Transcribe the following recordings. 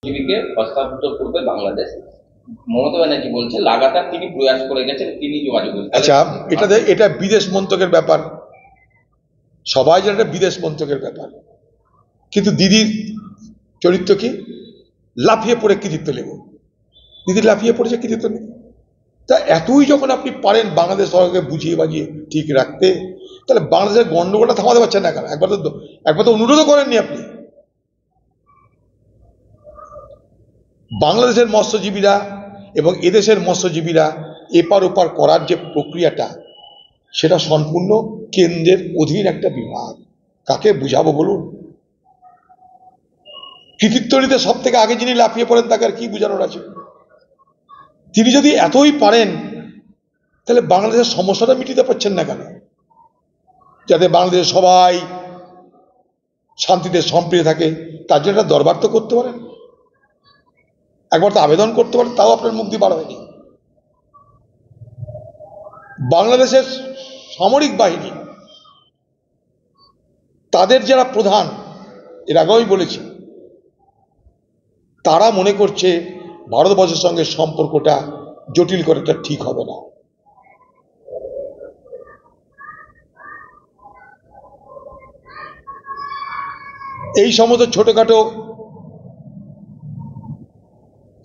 টিভিকে হস্তান্তর করবে বাংলাদেশ। মমতা ব্যানার্জি বলছে লাগাতার তিনি প্রয়াস করে গেছেন, তিনি যোগাযোগ করেছেন। আচ্ছা, এটা বিদেশ মন্ত্রকের ব্যাপার, সবাই জানে এটা বিদেশ মন্ত্রকের ব্যাপার, কিন্তু দিদির চরিত্র কি? লাফিয়ে পড়ে কৃতিত্ব নেব। দিদি লাফিয়ে পড়েছে কৃতিত্ব নেব। তা এতই যখন আপনি পারেন বাংলাদেশ সরকারকে বুঝিয়ে বাজিয়ে ঠিক রাখতে, তাহলে বাংলাদেশের গন্ডগোলটা থামাতে পারছেন না কেন? একবার তো অনুরোধও করেননি আপনি। বাংলাদেশের মৎস্যজীবীরা এবং এদেশের মৎস্যজীবীরা এপার ওপার করার যে প্রক্রিয়াটা, সেটা সম্পূর্ণ কেন্দ্রের অধীন একটা বিভাগ। কাকে বুঝাবো বলুন? কৃতিত্ব নিতে সব থেকে আগে যিনি লাফিয়ে পড়েন তাকে আর কি বুঝানোর আছে? তিনি যদি এতই পারেন, তাহলে বাংলাদেশের সমস্যাটা মিটিতে পারছেন না কেন? যাতে বাংলাদেশের সবাই শান্তিতে সম্প্রীতি থাকে, তার জন্য একটা দরবার তো করতে পারেন, একবার তো আবেদন করতে পারেন, তাও আপনার মুখ দিয়ে বার হয়নি। বাংলাদেশের সামরিক বাহিনী, তাদের যারা প্রধান, এর আগেই বলেছি, তারা মনে করছে ভারতবর্ষের সঙ্গে সম্পর্কটা জটিল করাটা ঠিক হবে না। এই সমস্ত ছোটখাটো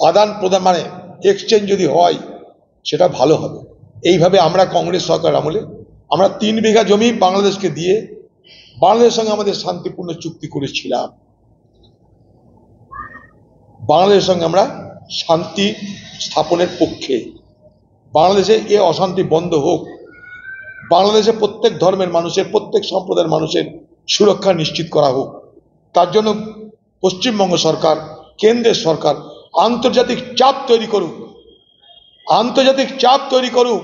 আদান প্রদান মানে এক্সচেঞ্জ যদি হয়, সেটা ভালো হবে। এইভাবে আমরা কংগ্রেস সরকার আমলে আমরা 3 বিঘা জমি বাংলাদেশকে দিয়ে বাংলাদেশের সঙ্গে আমাদের শান্তিপূর্ণ চুক্তি করেছিলাম। বাংলাদেশের সঙ্গে আমরা শান্তি স্থাপনের পক্ষে। বাংলাদেশে এ অশান্তি বন্ধ হোক, বাংলাদেশে প্রত্যেক ধর্মের মানুষের, প্রত্যেক সম্প্রদায়ের মানুষের সুরক্ষা নিশ্চিত করা হোক। তার জন্য পশ্চিমবঙ্গ সরকার, কেন্দ্রের সরকার আন্তর্জাতিক চাপ তৈরি করুক, আন্তর্জাতিক চাপ তৈরি করুক।